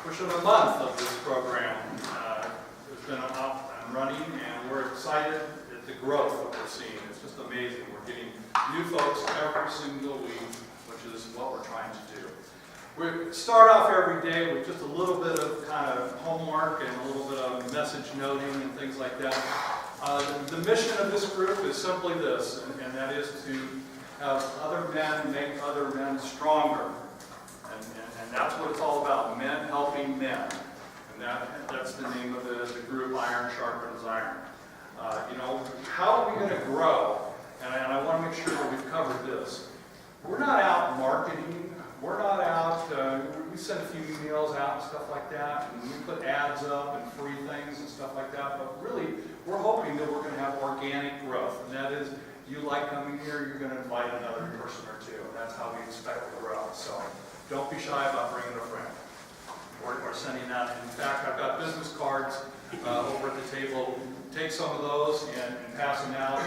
pushing a month of this program. It's been up and running, and we're excited at the growth that we're seeing. It's just amazing. We're getting new folks every single week, which is what we're trying to do. We start off every day with just a little bit of kind of homework and a little bit of message noting and things like that. The mission of this group is simply this, and that is to have other men make other men stronger. And that's what it's all about, men helping men. And that's the name of the group, Iron Sharpens Iron. How are we going to grow? And I want to make sure that we've covered this. We're not out marketing. We're not out, we send a few emails out and stuff like that, and we put ads up and free things and stuff like that, but really, we're hoping that we're going to have organic growth, and that is, you like coming here, you're going to invite another person or two, and that's how we expect to grow. So, don't be shy about bringing a friend. We're sending out, in fact, I've got business cards over at the table. Take some of those and pass them out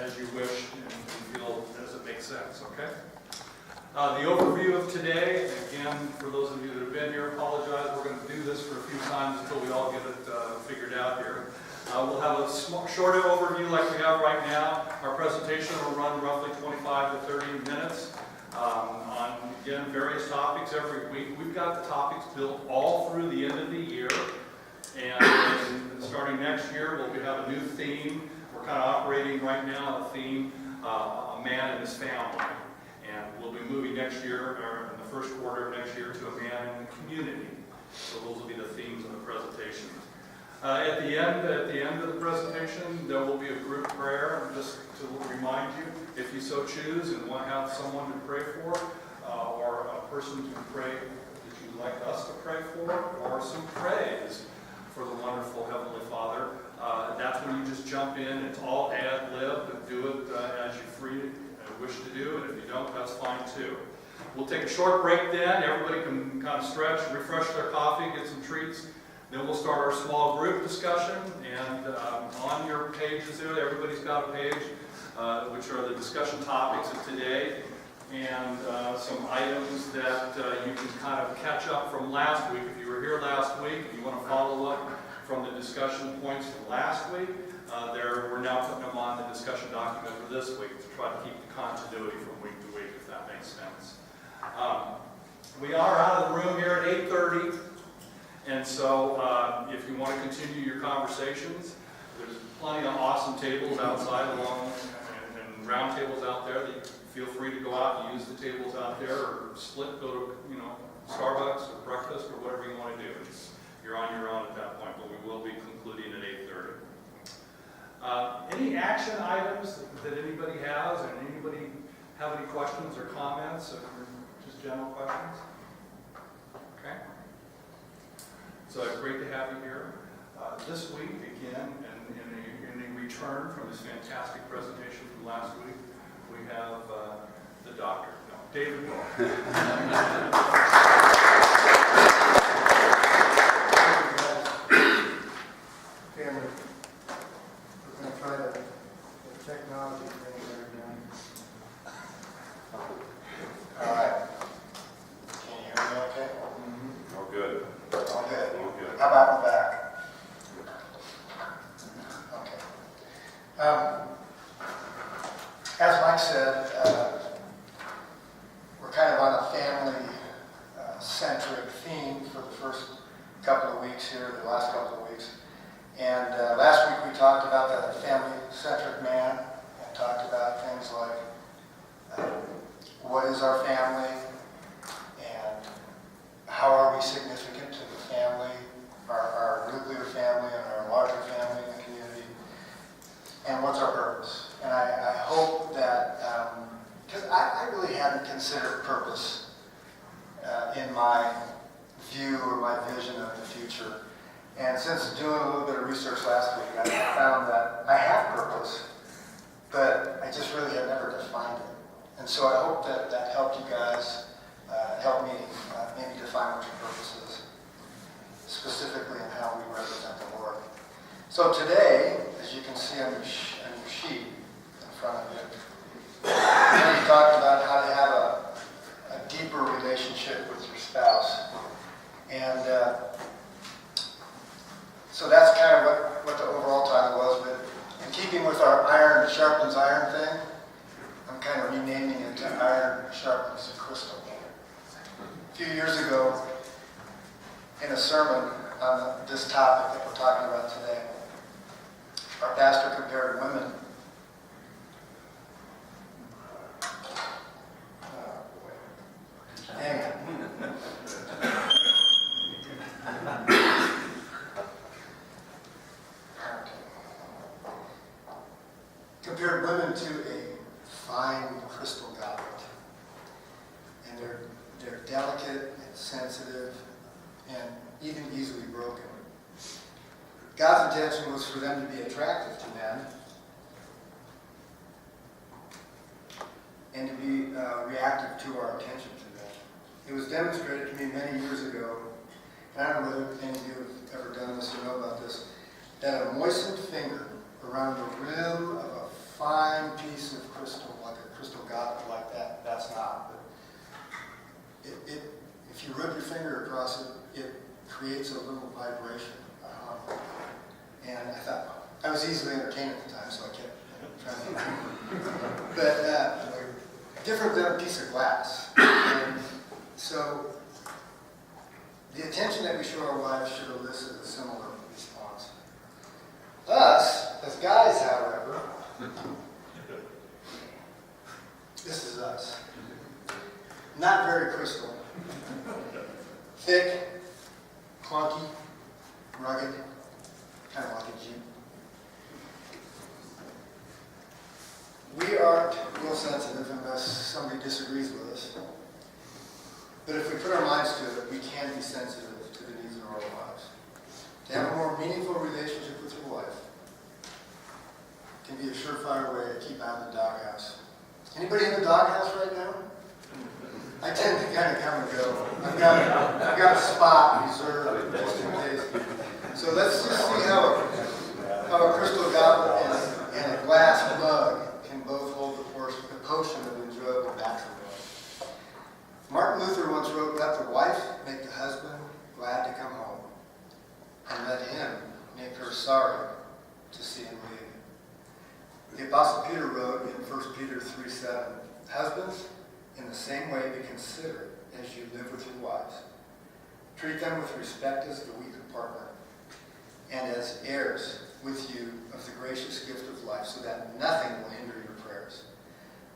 as you wish and feel as it makes sense, okay? The overview of today, again, for those of you that have been here, apologize. We're going to do this for a few times until we all get it figured out here. We'll have a shorter overview like we have right now. Our presentation will run roughly 25 to 30 minutes on, again, various topics every week. We've got the topics built all through the end of the year. And starting next year, we'll have a new theme. We're kind of operating right now on a theme, a man and his family. And we'll be moving next year, or in the first quarter of next year, to a man in the community. So those will be the themes of the presentation. At the end of the presentation, there will be a group prayer, just to remind you, if you so choose and want to have someone to pray for, or a person to pray that you'd like us to pray for, or some praise for the wonderful Heavenly Father. That's when you just jump in. It's all ad-lib, and do it as you wish to do, and if you don't, that's fine too. We'll take a short break then. Everybody can kind of stretch, refresh their coffee, get some treats. Then we'll start our small group discussion, and on your pages there, everybody's got a page, which are the discussion topics of today, and some items that you can kind of catch up from last week. If you were here last week and you want to follow up from the discussion points from last week, we're now putting them on the discussion document for this week to try to keep the continuity from week to week, if that makes sense. We are out of the room here at 8:30, and so if you want to continue your conversations, there's plenty of awesome tables outside along and round tables out there. Feel free to go out and use the tables out there, or split, go to Starbucks or breakfast or whatever you want to do. You're on your own at that point, but we will be concluding at 8:30. Any action items that anybody has, and anybody have any questions or comments, or just general questions? Okay. So it's great to have you here. This week, again, in a return from this fantastic presentation from last week, we have the doctor, David Moore. Technology thing there again. All right. Can you hear me okay? Oh, good. All good. Oh, good. How about in the back? Okay. As Mike said, we're kind of on a family-centric theme for the first couple of weeks here, the last couple of weeks. And last week we talked about the family-centric man, and talked about things like what is our family, and how are we significant to the family, our nuclear family and our larger family in the community, and what's our purpose. And I hope that, because I really hadn't considered purpose in my view or my vision of the future. And since doing a little bit of research last week, I found that I have purpose, but I just really have never defined it. And so I hope that that helped you guys, help me maybe define what your purpose is, specifically in how we represent the Lord. So today, as you can see on your sheet in front of you, we talked about how to have a deeper relationship with your spouse. And so that's kind of what the overall title was, but in keeping with our iron sharpens iron thing, I'm kind of renaming it to Iron Sharpens Crystal. A few years ago, in a sermon on this topic that we're talking about today, our pastor compared women. Hang on. Compared women to a fine crystal goblet. And they're delicate and sensitive and even easily broken. God's intention was for them to be attractive to men and to be reactive to our attention to them. It was demonstrated to me many years ago, and I don't know whether any of you have ever done this or know about this, that a moistened finger around the rim of a fine piece of crystal, like a crystal goblet like that, that's not. But if you rub your finger across it, it creates a little vibration. And I thought, I was easily entertained at the time, so I kept trying to. But different than a piece of glass. And so the attention that we show our wives should elicit a similar response. Us, as guys, however, this is us. Not very crystal. Thick, clunky, rugged, kind of like a Jeep. We aren't real sensitive unless somebody disagrees with us. But if we put our minds to it, we can be sensitive to the needs of our lives. To have a more meaningful relationship with your wife can be a surefire way to keep out of the doghouse. Anybody in the doghouse right now? I tend to kind of come and go. I've got a spot reserved just in case. So let's just see how a crystal goblet and a glass mug can both hold the potion of enjoyable matrimony. Martin Luther once wrote, "Let the wife make the husband glad to come home, and let him make her sorry to see him leave." The Apostle Peter wrote in 1 Peter 3:7, "Husbands, in the same way be considerate as you live with your wives. Treat them with respect as the weaker partner, and as heirs with you of the gracious gift of life, so that nothing will hinder your prayers."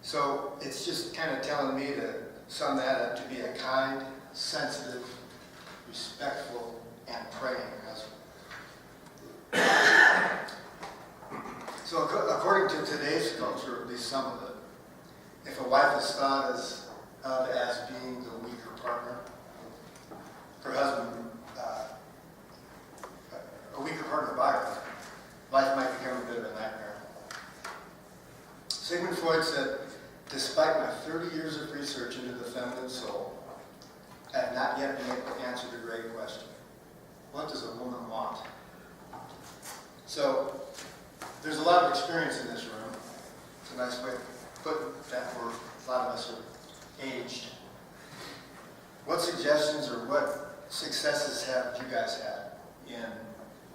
So it's just kind of telling me to sum that up to be a kind, sensitive, respectful, and praying husband. So according to today's culture, at least some of it, if a wife is thought of as being the weaker partner, her husband, a weaker partner by her, life might become a bit of a nightmare. Sigmund Freud said, "Despite my 30 years of research into the feminine soul, I have not yet been able to answer the great question, what does a woman want?" So, there's a lot of experience in this room. It's a nice way to put that word. A lot of us are aged. What suggestions or what successes have you guys had in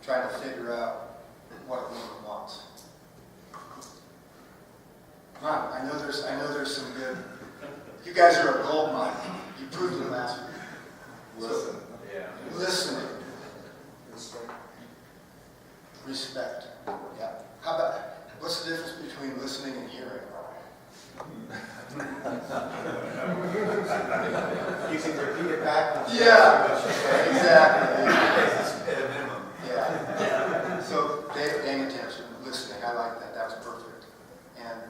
trying to figure out what a woman wants? Come on, I know there's some good. You guys are a gold mine. You proved it last week. Listen. Yeah. Listening. Respect. Yeah. How about, what's the difference between listening and hearing? You can repeat it back. Yeah, exactly. At a minimum. Yeah. So paying attention, listening. I like that. That was perfect. And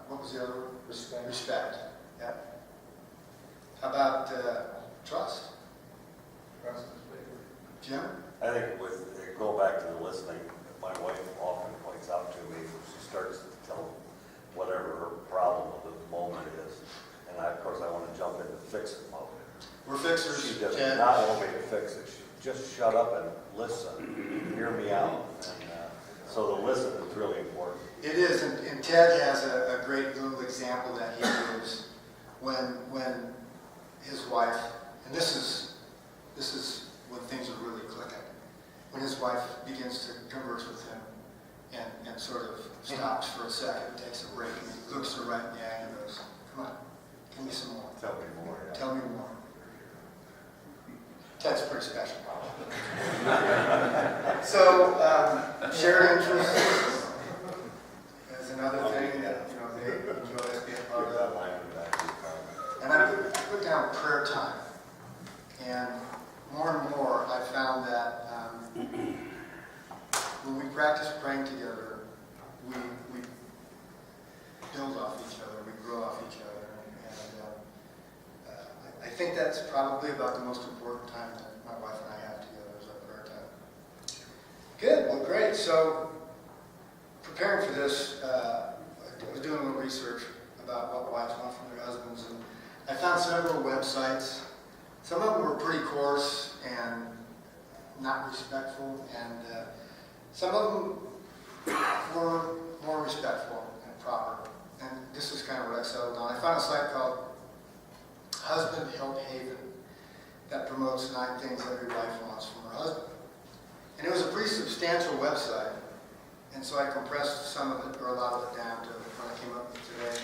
what was the other word? Respect. Respect. Yeah. How about trust? Trust is big. Jim? I think with, go back to the listening, my wife often points out to me, she starts to tell whatever her problem of the moment is, and of course I want to jump into fixing mode. We're fixers. She does Ted. not want me to fix it, she just shut up and listen, hear me out, and so the listen is really important. It is, and Ted has a great little example that he gives when his wife, and this is stops for a second, takes a break, and he looks her right in the eye and goes, "Come on, give me some more. Tell me more, yeah. Tell me more." Ted's pretty special. So, shared interests is another thing that, they enjoy us being part Give of. that line in the back of your car. And I put down prayer time. And more and more, I found that when we practice praying together, we build off each other, we grow off each other. And I think that's probably about the most important time that my wife and I have together is our prayer time. Good, well, great. So, preparing for this, I was doing a little research about what wives want from their husbands, and I found several websites. Some of them were pretty coarse and not respectful, and some of them were more respectful and proper. And this is kind of what I settled on. I found a site called Husband Help Haven that promotes 9 things every wife wants from her husband. And it was a pretty substantial website, and so I compressed some of it, or a lot of it down to what I came up with today.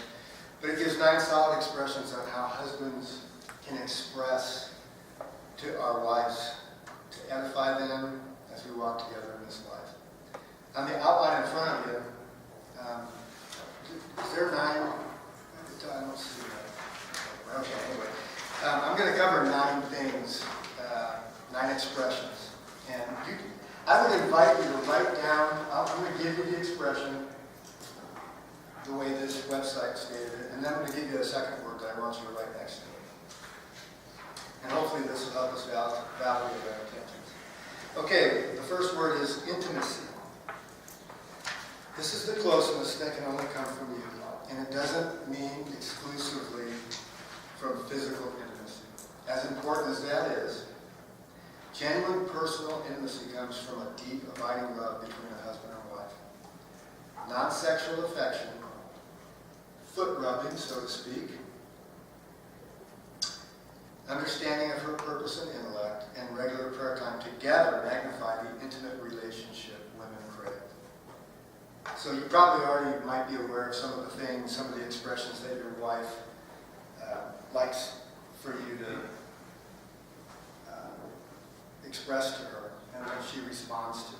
But it gives 9 solid expressions on how husbands can express to our wives to edify them as we walk together in this life. On the outline in front of you, is there 9? I don't see that. Okay, anyway. I'm going to cover 9 things, 9 expressions. And I would invite you to write down, I'm going to give you the expression the way this website stated it, and then I'm going to give you a second word that I want you to write next to it. And hopefully this will help us validate our intentions. Okay, the first word is intimacy. This is the closeness that can only come from you, and it doesn't mean exclusively from physical intimacy. As important as that is, genuine personal intimacy comes from a deep, abiding love between a husband and wife. Non-sexual affection, foot rubbing, so to speak, understanding of her purpose and intellect, and regular prayer time together magnify the intimate relationship women crave. So you probably already might be aware of some of the things, some of the expressions that your wife likes for you to express to her, and what she responds to.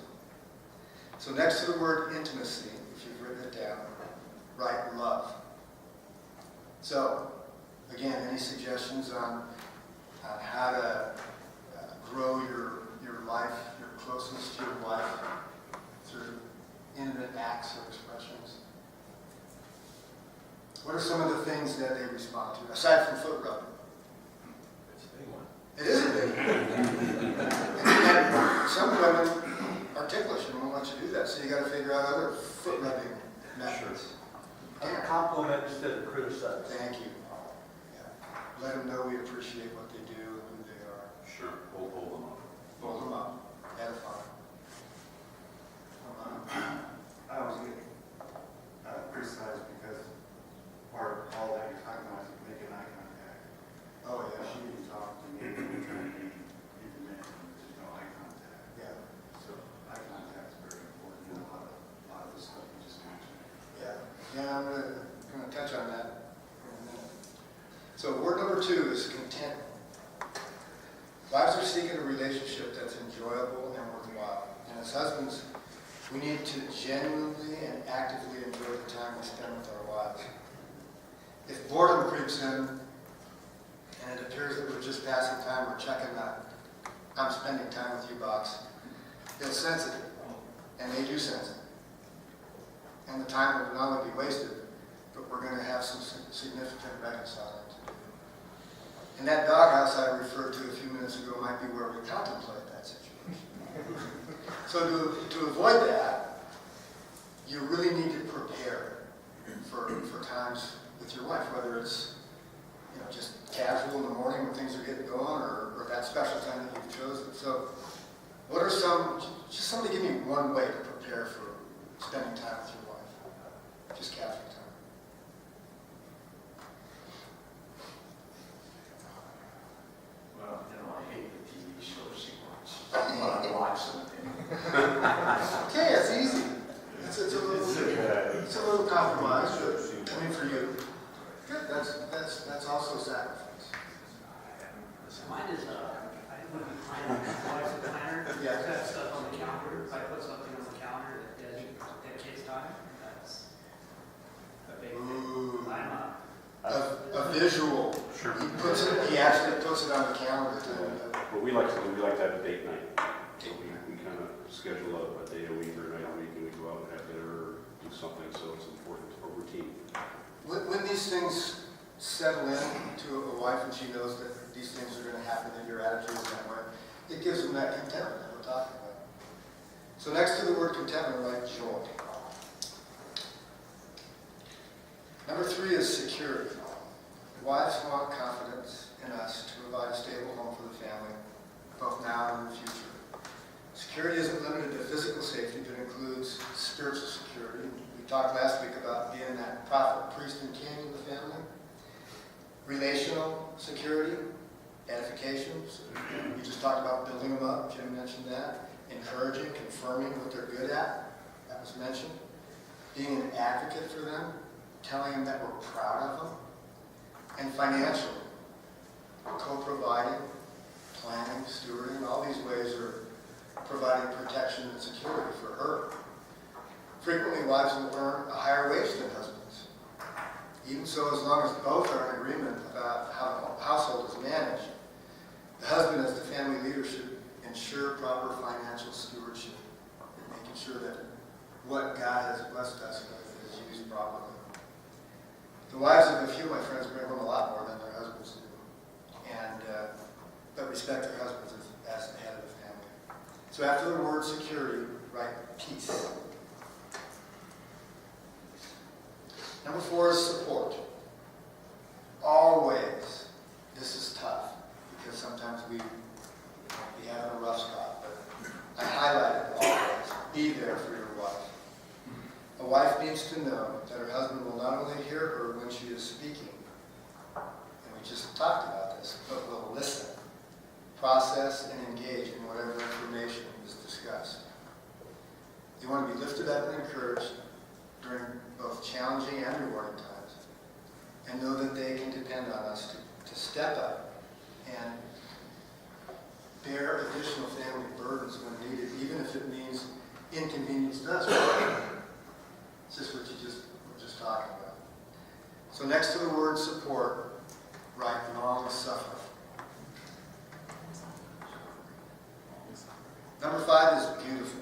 So next to the word intimacy, if you've written it down, write love. So, again, any suggestions on how to grow your life, your closeness to your wife through intimate acts or expressions? What are some of the things that they respond to, aside from foot rubbing? It's a big one. It is a big one. And some women are ticklish and won't let you do that, so you got to figure out other foot rubbing methods. Compliment instead of criticize. Thank you. Yeah. Let them know we appreciate what they do and who they are. Sure, we'll hold them up. Hold them up. Edify. I was getting criticized because part of all that you're talking about is making eye contact. Oh, yeah. She didn't talk to me, trying to be even there's no eye contact. Yeah. So eye contact is very important in a lot of the stuff you just mentioned. Yeah. Yeah, I'm going to touch on that in a minute. So word number 2 is contentment. Wives are seeking a relationship that's enjoyable and worthwhile. And as husbands, we need to genuinely and actively enjoy the time we spend with our wives. If boredom creeps in, and it appears that we're just passing time, we're checking that "I'm spending time with you" box, they'll sense it, and they do sense it. And the time will not only be wasted, but we're going to have some significant reconciling to do. And that doghouse I referred to a few minutes ago might be where we contemplate that situation. So to avoid that, you really need to prepare for times with your wife, whether it's just casual in the morning when things are getting going, or that special time that you've chosen. So what are just somebody give me one way to prepare for spending time with your wife, just casual time. Well, I hate the TV shows she watches, but I watch them. Okay, it's easy. It's a little. Yeah. Have stuff on the calendar, if I put something on the calendar that dedicates time, that's a big thing. Ooh, I'm up. a visual. Sure. He actually puts it on the calendar to, What we like to do, we like to have a date night. So we kind of schedule a day a week or a night a week, and we go out and have dinner or do something, so it's important for routine. when these things settle in to a wife and she knows that these things are going to happen and your attitude is that way, it gives them that contentment that we're talking about. So next to the word contentment, write joy. Number 3 is security. Wives want confidence in us to provide a stable home for the family, both now and in the future. Security isn't limited to physical safety, but includes spiritual security. We talked last week about being that prophet, priest, and king of the family. Relational security, edification. We just talked about building them up. Jim mentioned that. Encouraging, confirming what they're good at. That was mentioned. Being an advocate for them, telling them that we're proud of them. And financially, co-providing, planning, stewarding, all these ways are providing protection and security for her. Frequently, wives will earn a higher wage than husbands. Even so, as long as both are in agreement about how the household is managed, the husband as the family leader should ensure proper financial stewardship and making sure that what God has blessed us with is used properly. The wives of a few of my friends bring home a lot more than their husbands do, and but respect their husbands as the head of the family. So after the word security, write peace. Number 4 is support. Always. This is tough because sometimes we have a rough spot, but I highlighted always. Be there for your wife. A wife needs to know that her husband will not only hear her when she is speaking, and we just talked about this, but will listen, process, and engage in whatever information is discussed. You want to be lifted up and encouraged during both challenging and rewarding times, and know that they can depend on us to step up and bear additional family burdens when needed, even if it means inconvenience to us. It's just what you were just talking about. So next to the word support, write long suffering. Number 5 is beautiful.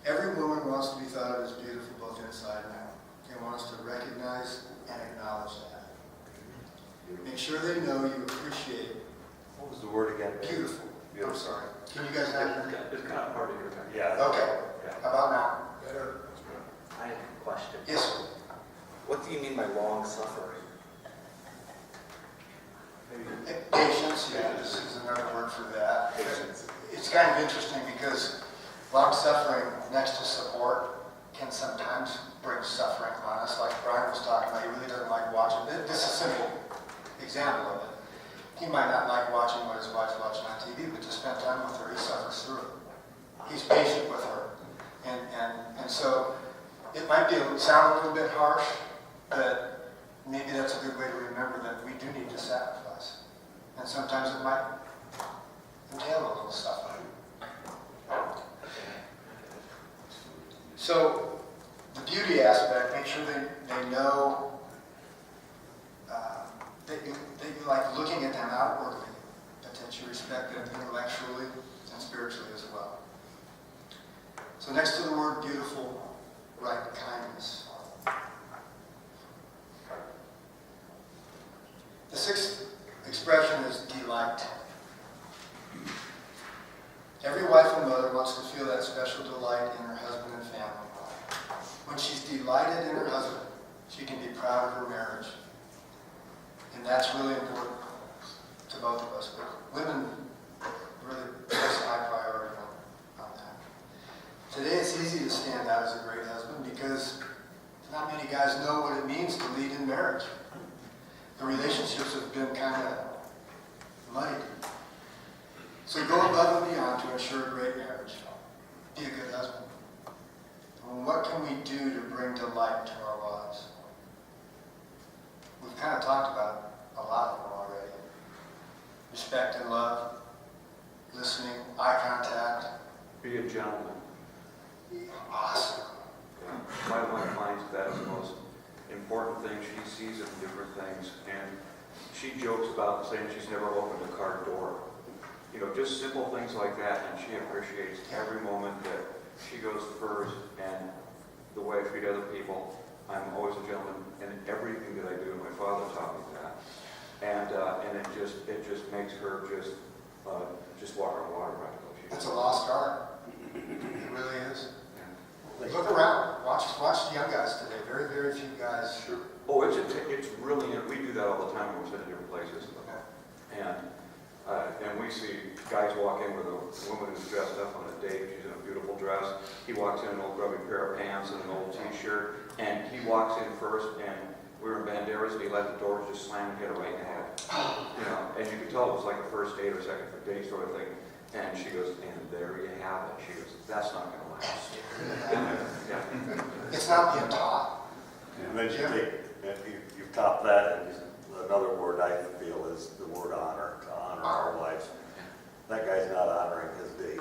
Every woman wants to be thought of as beautiful both inside and out. They want us to recognize and acknowledge that. Make sure they know you appreciate What was the word again? beautiful. I'm Beautiful. sorry. Can you guys not hear me? It's kind of hard to hear back. Yeah. Okay. How about now? I have a question. Yes, sir. What do you mean by long suffering? Patience, yeah, this is another word for that. Patience. It's kind of interesting because long suffering next to support can sometimes bring suffering on us. Like Brian was talking about, he really doesn't like watching. This is a simple example of it. He might not like watching what his wife's watching on TV, but to spend time with her, he suffers through it. He's patient with her. And so it might sound a little bit harsh, but maybe that's a good way to remember that we do need to sacrifice. And sometimes it might entail a little suffering. So the beauty aspect, make sure they know that you like looking at them outwardly, but that you respect them intellectually and spiritually as well. So next to the word beautiful, write kindness. The 6th expression is delight. Every wife and mother wants to feel that special delight in her husband and family. When she's delighted in her husband, she can be proud of her marriage. And that's really important to both of us. But women really place a high priority on that. Today it's easy to stand out as a great husband because not many guys know what it means to lead in marriage. The relationships have been kind of muddied. So go above and beyond to ensure a great marriage. Be a good husband. And what can we do to bring delight to our lives? We've kind of talked about a lot of them already. Respect and love, listening, eye contact. Be a gentleman. Awesome. My wife finds that is the most important thing. She sees it in different things, and she jokes about saying she's never opened a car door. You know, just simple things like that, and she appreciates every moment that she goes first, and the way I treat other people. I'm always a gentleman in everything that I do. My father taught me that, and it just makes her just walk on water practically. That's a lost art. It really is. Look around. Watch the young guys today. Very, very few guys. Sure. Oh, it's really, we do that all the time when we're sitting in different places. And we see guys walk in with a woman who's dressed up on a date. She's in a beautiful dress. He walks in an old grubby pair of pants and an old t-shirt. And he walks in first, and we were in Banderas, and he let the doors just slam and hit her right in the head. You know, and you could tell it was like a first date or second date sort of thing. And she goes, and there you have it. She goes, that's not going to last. Yeah. It's not being taught. And then you top that, and another word I feel is the word honor, to honor our wives. That guy's not honoring his date.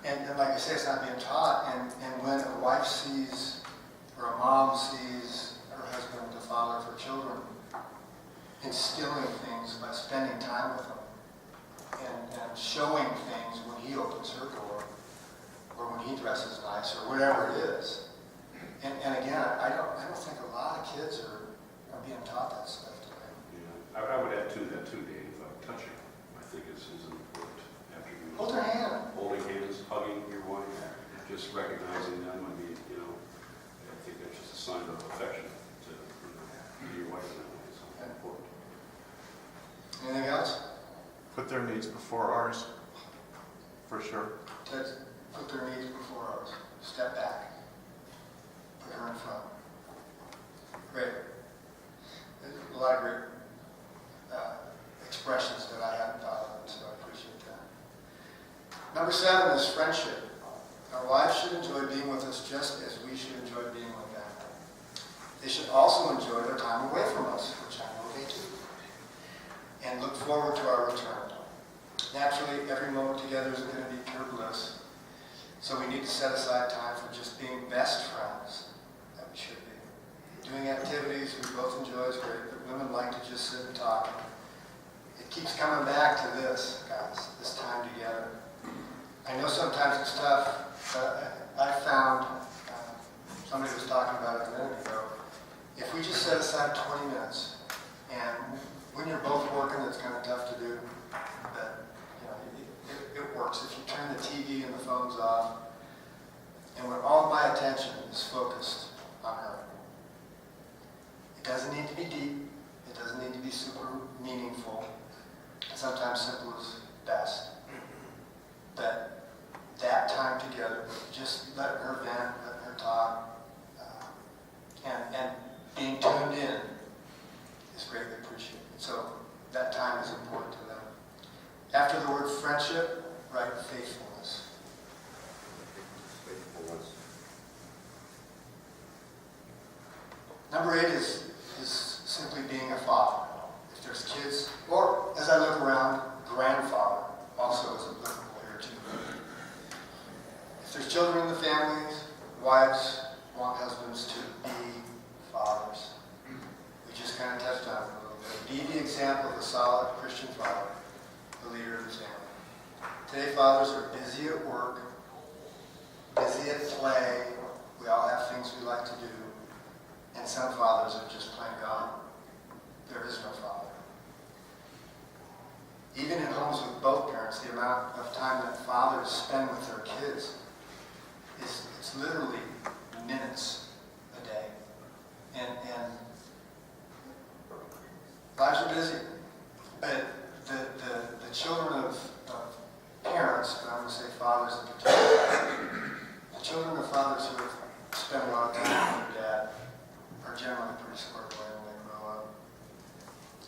And like I say, it's not being taught. And when a wife sees, or a mom sees her husband, the father of her children, instilling things by spending time with them and showing things when he opens her door or when he dresses nice or whatever it is. And again, I don't think a lot of kids are being taught that stuff today. Yeah, I would add to that too, Dave, touching, I think is an important attribute. Hold their hand. Holding hands, hugging your wife, just recognizing them. I mean, you know, I think that's just a sign of affection to your wife in that way. It's important. Anything else? Put their needs before ours, for sure. Let's put their needs before ours. Step back. Put her in front. Great. There's a lot of great expressions that I hadn't thought of, so I appreciate that. Number 7 is friendship. Our wives should enjoy being with us just as we should enjoy being with them. They should also enjoy their time away from us, which I know they do, and look forward to our return. Naturally, every moment together isn't going to be pure bliss, so we need to set aside time for just being best friends that we should be. Doing activities we both enjoy is great, but women like to just sit and talk. It keeps coming back to this, guys, this time together. I know sometimes it's tough, but I found, somebody was talking about it a minute ago, if we just set aside 20 minutes, and when you're both working, it's kind of tough to do, but it works. If you turn the TV and the phones off, and when all my attention is focused on her, it doesn't need to be deep, it doesn't need to be super meaningful, sometimes simple is best. But that time together, just letting her vent, letting her talk, and being tuned in is greatly appreciated. So that time is important to them. After the word friendship, write faithfulness. Faithfulness. Number 8 is simply being a father. If there's kids, or as I look around, grandfather also is applicable here too. If there's children in the families, wives want husbands to be fathers. We just kind of touched on it a little bit. Be the example of a solid Christian father, the leader of the family. Today, fathers are busy at work, busy at play. We all have things we like to do. And some fathers are just plain gone. There is no father. Even in homes with both parents, the amount of time that fathers spend with their kids it's literally minutes a day. And lives are busy. But the children of parents, but I'm going to say fathers in particular, the children of fathers who have spent a lot of time with their dad are generally pretty squared away when they grow up.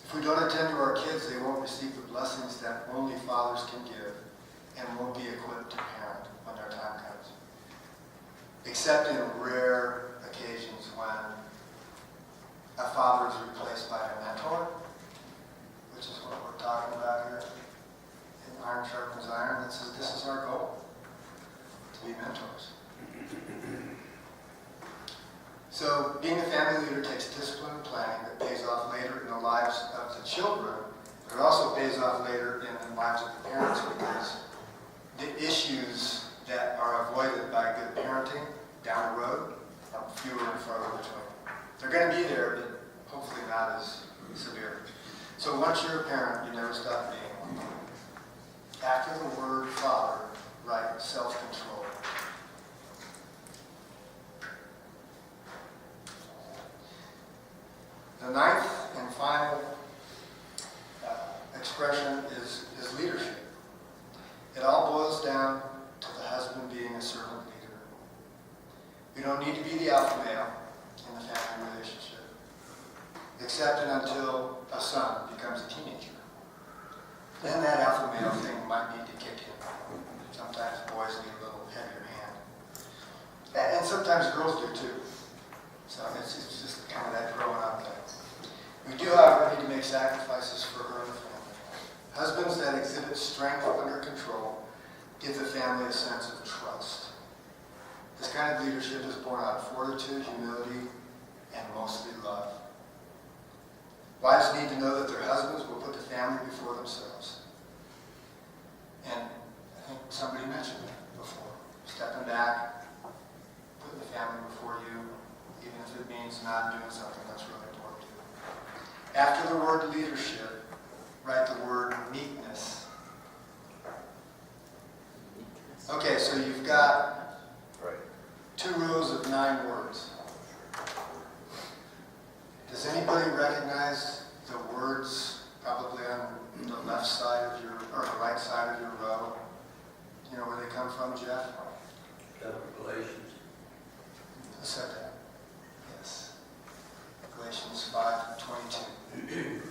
If we don't attend to our kids, they won't receive the blessings that only fathers can give and won't be equipped to parent when their time comes. Except in rare occasions when a father is replaced by a mentor, which is what we're talking about here in our iron sharpens iron. This is our goal, to be mentors. So being a family leader takes discipline and planning that pays off later in the lives of the children, but it also pays off later in the lives of the parents, because the issues that are avoided by good parenting down the road are fewer and farther between. They're going to be there, but hopefully not as severe. So once you're a parent, you never stop being one. After the word Father, write self-control. The ninth and final expression is leadership. It all boils down to the husband being a servant leader. You don't need to be the alpha male in the family relationship, except and until a son becomes a teenager. Then that alpha male thing might need to kick in. Sometimes boys need a little heavier hand. And sometimes girls do too. So it's just kind of that growing up thing. We do, however, need to make sacrifices for her and the family. Husbands that exhibit strength under control give the family a sense of trust. This kind of leadership is born out of fortitude, humility, and mostly love. Wives need to know that their husbands will put the family before themselves. And I think somebody mentioned that before. Stepping back, putting the family before you, even if it means not doing something that's really important to you. After the word leadership, write the word meekness. Okay, so you've got 2 rows of 9 words. Does anybody recognize the words probably on the left side of your, or the right side of your row? You know where they come from, Jeff? Galatians. Who said that? Yes. Galatians 5:22.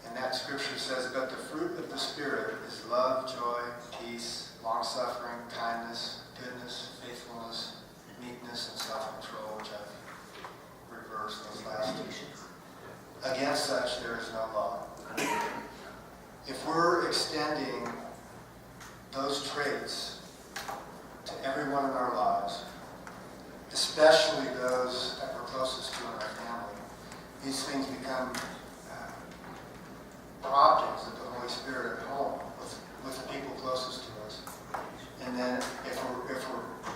And that scripture says, but the fruit of the Spirit is love, joy, peace, long-suffering, kindness, goodness, faithfulness, meekness, and self-control, which I've reversed those last 2. Against such there is no law. If we're extending those traits to everyone in our lives, especially those that we're closest to in our family, these things become promptings of the Holy Spirit at home with the people closest to us. And then if we're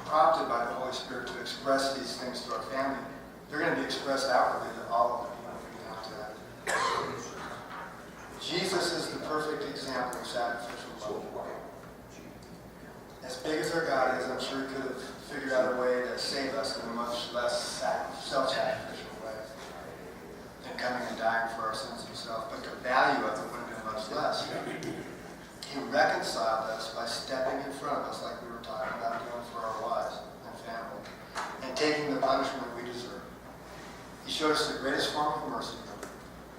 prompted by the Holy Spirit to express these things to our family, they're going to be expressed outwardly to all of the people we contact. Jesus is the perfect example of sacrificial love. As big as our God is, I'm sure he could have figured out a way to save us in a much less self-sacrificial way than coming and dying for our sins himself. But the value of it would have been much less. He reconciled us by stepping in front of us, like we were talking about doing for our wives and family, and taking the punishment we deserve. He showed us the greatest form of mercy,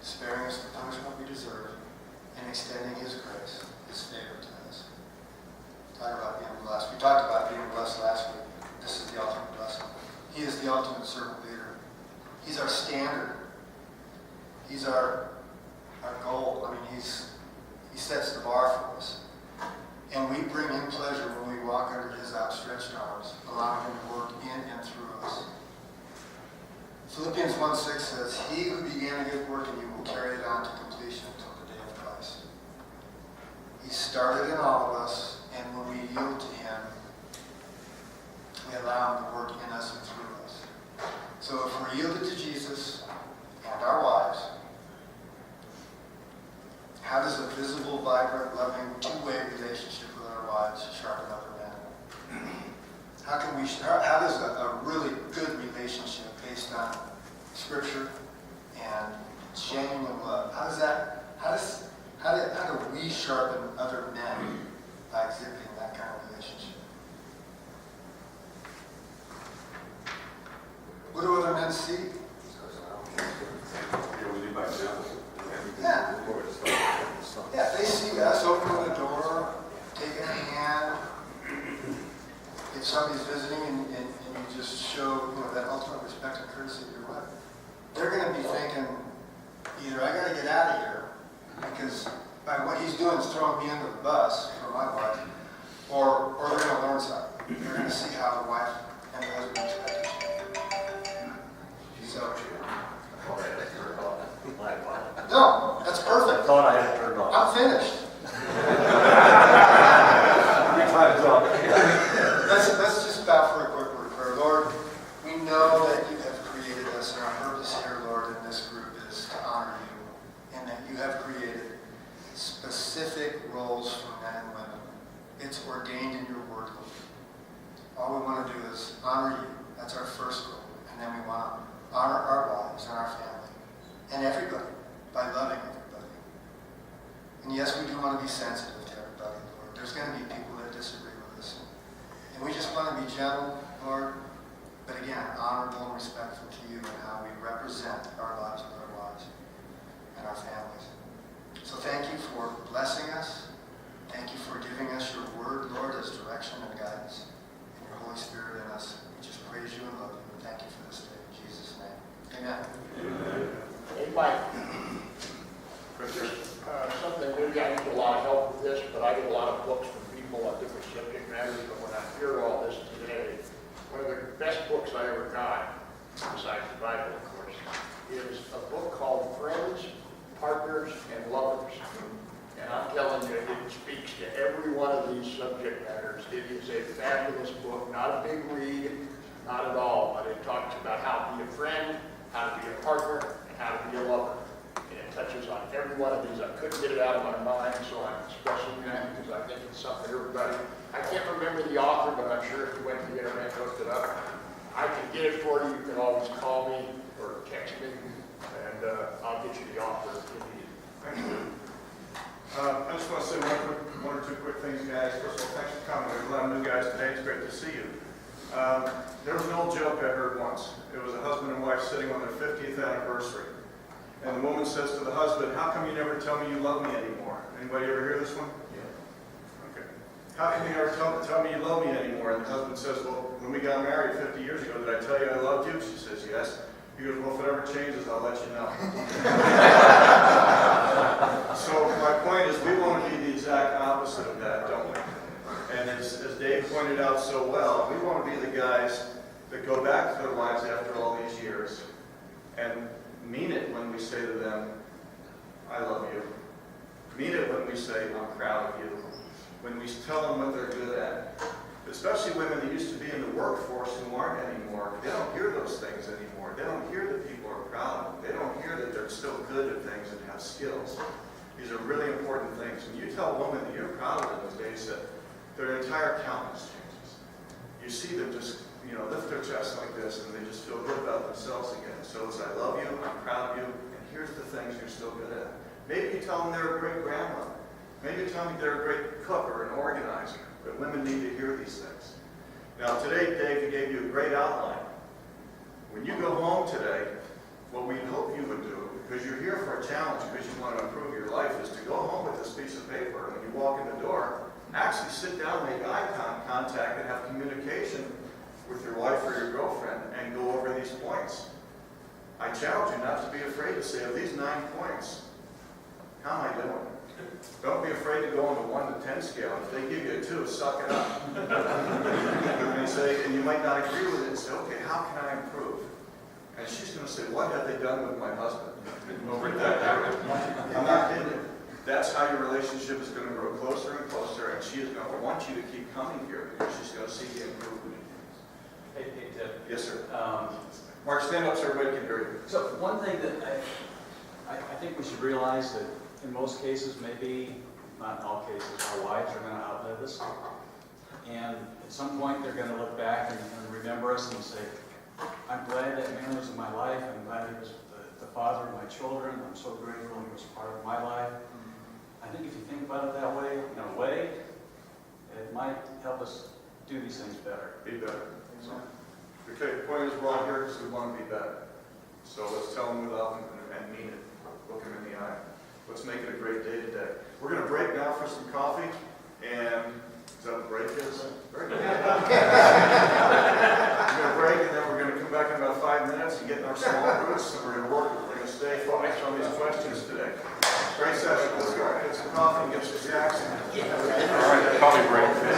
sparing us the punishment we deserve, and extending his grace, his favor to us. Talk about being blessed. We talked about being blessed last week. This is the ultimate blessing. He is the ultimate servant leader. He's our standard. He's our goal. I mean, he sets the bar for us. And we bring him pleasure when we walk under his outstretched arms, allowing him to work in and through us. Philippians 1:6 says, he who began a good work in you will carry it on to completion until the day of Christ. He started in all of us, and when we yield to him, we allow him to work in us and through us. So if we're yielded to Jesus and our wives, how does a visible, vibrant, loving, two-way relationship with our wives sharpen other men? How does a really good relationship based on Scripture and genuine love, how do we sharpen other men by exhibiting that kind of relationship? What do other men see? Yeah, we lead by example. Yeah. Yeah, if they see us opening the door, taking a hand, if somebody's visiting and you just show that ultimate respect and courtesy to your wife, they're going to be thinking, either I got to get out of here because by what he's doing is throwing me under the bus for my wife, or they're going to learn something. They're going to see how the wife and the husband expect each other. So, no, that's I perfect. thought I had turned off. I'm finished. Every time it's on. Let's just bow for a quick word of prayer. Lord, we know that you have created us, and our purpose here, Lord, in this group is to honor you, and that you have created specific roles for men and women. It's ordained in your word, Lord. All we want to do is honor you. That's our first goal. And then we want to honor our wives and our family and everybody by loving everybody. And yes, we do want to be sensitive to everybody, Lord. There's going to be people that disagree with us. And we just want to be gentle, Lord, but again, honorable and respectful to you and how we represent our lives with our wives and our families. So thank you for blessing us. Thank you for giving us your word, Lord, as direction and guidance. And your Holy Spirit in us. We just praise you and love you. And thank you for this day. In Jesus' name. Amen. Amen. Hey, Mike. Just something, maybe I need a lot of help with this, but I get a lot of books from people on different subject matters, but when I hear all this today, one of the best books I ever got, besides the Bible, of course, is a book called Friends, Partners, and Lovers. And I'm telling you, it speaks to every one of these subject matters. It is a fabulous book, not a big read, not at all, but it talks about how to be a friend, how to be a partner, and how to be a lover. And it touches on every one of these. I couldn't get it out of my mind, so I'm expressing that because I think it's something everybody, I can't remember the author, but I'm sure if you went to the internet and looked it up, I can get it for you. You can always call me or text me, and I'll get you the author if you need it. Thank you. I just want to say one or two quick things, guys. First of all, thanks for coming. There's a lot of new guys today. It's great to see you. There was an old joke I heard once. It was a husband and wife sitting on their 50th anniversary. And the woman says to the husband, "How come you never tell me you love me anymore?" Anybody ever hear this one? Yeah. Okay. "How come you never tell me you love me anymore?" And the husband says, "Well, when we got married 50 years ago, did I tell you I loved you?" She says, "Yes." He goes, "Well, if it ever changes, I'll let you know." So my point is, we want to be the exact opposite of that, don't we? And as Dave pointed out so well, we want to be the guys that go back to their wives after all these years and mean it when we say to them, "I love you." Mean it when we say, "I'm proud of you." When we tell them what they're good at. Especially women that used to be in the workforce who aren't anymore. They don't hear those things anymore. They don't hear that people are proud of them. They don't hear that they're still good at things and have skills. These are really important things. When you tell a woman that you're proud of them, as Dave said, their entire countenance changes. You see them just, lift their chest like this, and they just feel good about themselves again. So it's, "I love you, I'm proud of you, and here's the things you're still good at." Maybe you tell them they're a great grandmother. Maybe you tell them they're a great cook or an organizer. But women need to hear these things. Now today, Dave gave you a great outline. When you go home today, what we hope you would do, because you're here for a challenge, because you want to improve your life, is to go home with this piece of paper. And when you walk in the door, actually sit down, make eye contact, and have communication with your wife or your girlfriend and go over these points. I challenge you not to be afraid to say, of these 9 points, how am I doing? Don't be afraid to go on the 1 to 10 scale. If they give you a 2, suck it up. And you might not agree with it and say, "Okay, how can I improve?" And she's going to say, "What have they done with my husband?" Over that. I'm not kidding you. That's how your relationship is going to grow closer and closer, and she is going to want you to keep coming here because she's going to see the improvement. Hey, Tim. Yes, sir. Mark, stand up so everybody can hear you. So one thing that I think we should realize that in most cases, maybe not in all cases, our wives are going to outlive us. And at some point, they're going to look back and remember us and say, "I'm glad that man was in my life. I'm glad he was the father of my children. I'm so grateful he was part of my life." I think if you think about it that way, in a way, it might help us do these things better. Be better. Okay, the point is we're all here because we want to be better. So let's tell them we love them and mean it. Look them in the eye. Let's make it a great day today. We're going to break now for some coffee. And is that what break is? Very good. We're going to break and then we're going to come back in about 5 minutes and get in our small groups and we're going to work. We're going to stay focused from these questions today. Great session. Let's go. Get some coffee and get some snacks. All right, coffee break.